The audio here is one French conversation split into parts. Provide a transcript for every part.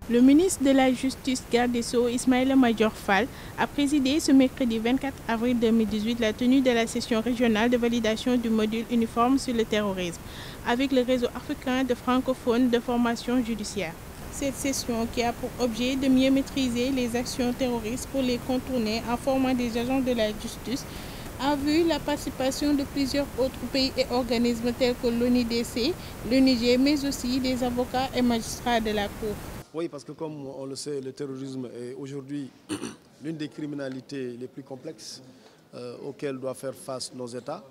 Le ministre de la Justice, garde des Sceaux, Ismaïla Madior Fall, a présidé ce mercredi 24 avril 2018 la tenue de la session régionale de validation du module uniforme sur le terrorisme avec le réseau africain de francophones de formation judiciaire. Cette session, qui a pour objet de mieux maîtriser les actions terroristes pour les contourner en formant des agents de la justice, a vu la participation de plusieurs autres pays et organismes tels que l'ONUDC, le Niger, mais aussi des avocats et magistrats de la Cour. Oui, parce que comme on le sait, le terrorisme est aujourd'hui l'une des criminalités les plus complexes auxquelles doivent faire face nos États.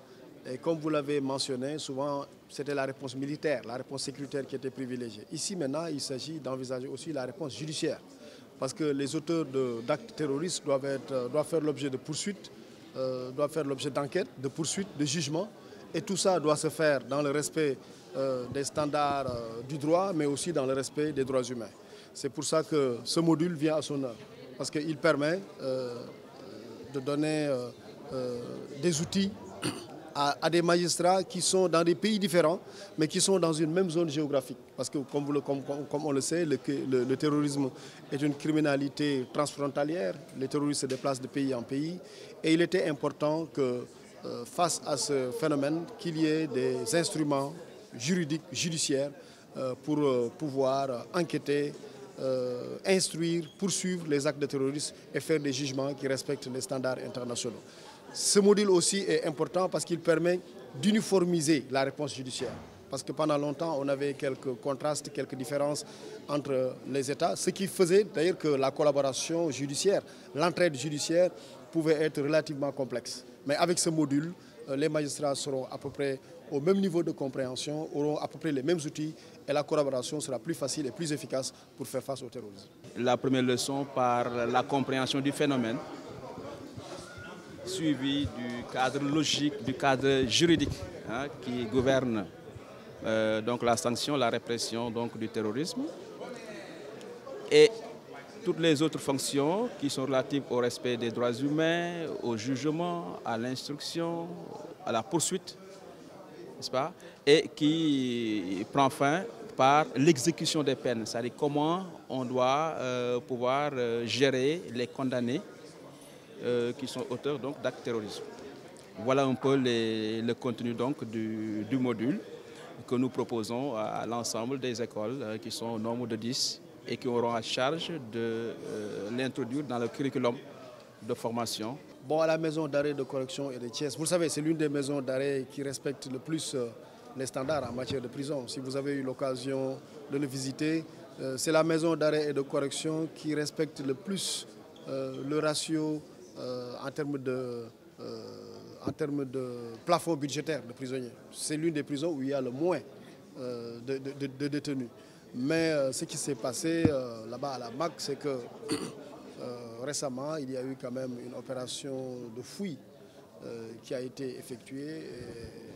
Et comme vous l'avez mentionné, souvent c'était la réponse militaire, la réponse sécuritaire qui était privilégiée. Ici maintenant, il s'agit d'envisager aussi la réponse judiciaire. Parce que les auteurs d'actes terroristes doivent faire l'objet de poursuites, doivent faire l'objet d'enquêtes, de poursuites, de jugements. Et tout ça doit se faire dans le respect des standards du droit, mais aussi dans le respect des droits humains. C'est pour ça que ce module vient à son heure, parce qu'il permet de donner des outils à des magistrats qui sont dans des pays différents, mais qui sont dans une même zone géographique. Parce que, comme on le sait, le terrorisme est une criminalité transfrontalière. Les terroristes se déplacent de pays en pays. Et il était important que, face à ce phénomène, qu'il y ait des instruments juridiques, judiciaires, pour pouvoir enquêter, instruire, poursuivre les actes de terrorisme et faire des jugements qui respectent les standards internationaux. Ce module aussi est important parce qu'il permet d'uniformiser la réponse judiciaire. Parce que pendant longtemps, on avait quelques contrastes, quelques différences entre les États, ce qui faisait d'ailleurs que la collaboration judiciaire, l'entraide judiciaire pouvait être relativement complexe. Mais avec ce module, les magistrats seront à peu près au même niveau de compréhension, auront à peu près les mêmes outils et la collaboration sera plus facile et plus efficace pour faire face au terrorisme. La première leçon par la compréhension du phénomène, suivi du cadre logique, du cadre juridique qui gouverne donc la sanction, la répression donc, du terrorisme et toutes les autres fonctions qui sont relatives au respect des droits humains, au jugement, à l'instruction, à la poursuite, n'est-ce pas, et qui prend fin par l'exécution des peines, c'est-à-dire comment on doit pouvoir gérer les condamnés qui sont auteurs d'actes terroristes. Voilà un peu le contenu donc, du module que nous proposons à l'ensemble des écoles qui sont au nombre de 10 et qui auront à charge de l'introduire dans le curriculum de formation. Bon, à la maison d'arrêt de correction et de Thiès, vous le savez, c'est l'une des maisons d'arrêt qui respecte le plus les standards en matière de prison. Si vous avez eu l'occasion de le visiter, c'est la maison d'arrêt et de correction qui respecte le plus le ratio en termes de plafond budgétaire de prisonniers. C'est l'une des prisons où il y a le moins de détenus. Mais ce qui s'est passé là-bas à la MAC, c'est que récemment, il y a eu quand même une opération de fouille qui a été effectuée.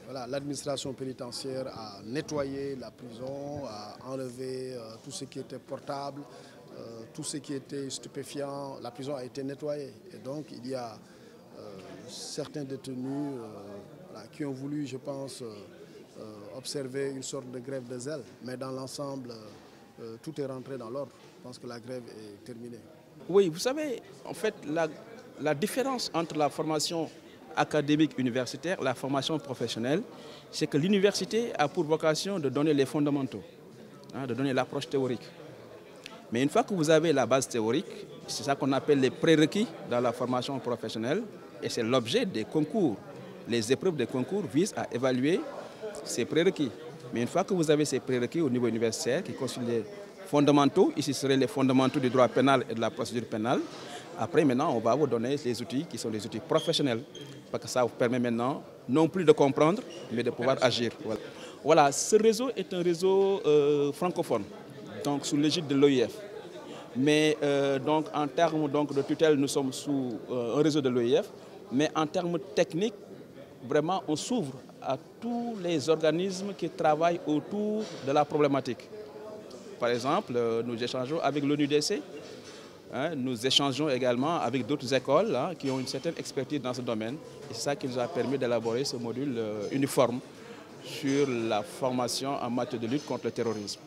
Voilà, l'administration pénitentiaire a nettoyé la prison, a enlevé tout ce qui était portable, tout ce qui était stupéfiant. La prison a été nettoyée. Et donc, il y a certains détenus qui ont voulu, je pense, observer une sorte de grève de zèle. Mais dans l'ensemble, tout est rentré dans l'ordre. Je pense que la grève est terminée. Oui, vous savez, en fait, la différence entre la formation académique universitaire et la formation professionnelle, c'est que l'université a pour vocation de donner les fondamentaux, de donner l'approche théorique. Mais une fois que vous avez la base théorique, c'est ça qu'on appelle les prérequis dans la formation professionnelle et c'est l'objet des concours. Les épreuves des concours visent à évaluer ces prérequis. Mais une fois que vous avez ces prérequis au niveau universitaire qui constituent les fondamentaux, ici ce seraient les fondamentaux du droit pénal et de la procédure pénale, après maintenant on va vous donner les outils qui sont les outils professionnels. Parce que ça vous permet maintenant non plus de comprendre, mais de pouvoir agir. Voilà, ce réseau est un réseau francophone, donc sous l'égide de l'OIF. Mais donc, en termes donc, de tutelle, nous sommes sous un réseau de l'OIF. Mais en termes techniques, vraiment, on s'ouvre à tous les organismes qui travaillent autour de la problématique. Par exemple, nous échangeons avec l'ONUDC, nous échangeons également avec d'autres écoles qui ont une certaine expertise dans ce domaine. Et c'est ça qui nous a permis d'élaborer ce module uniforme sur la formation en matière de lutte contre le terrorisme.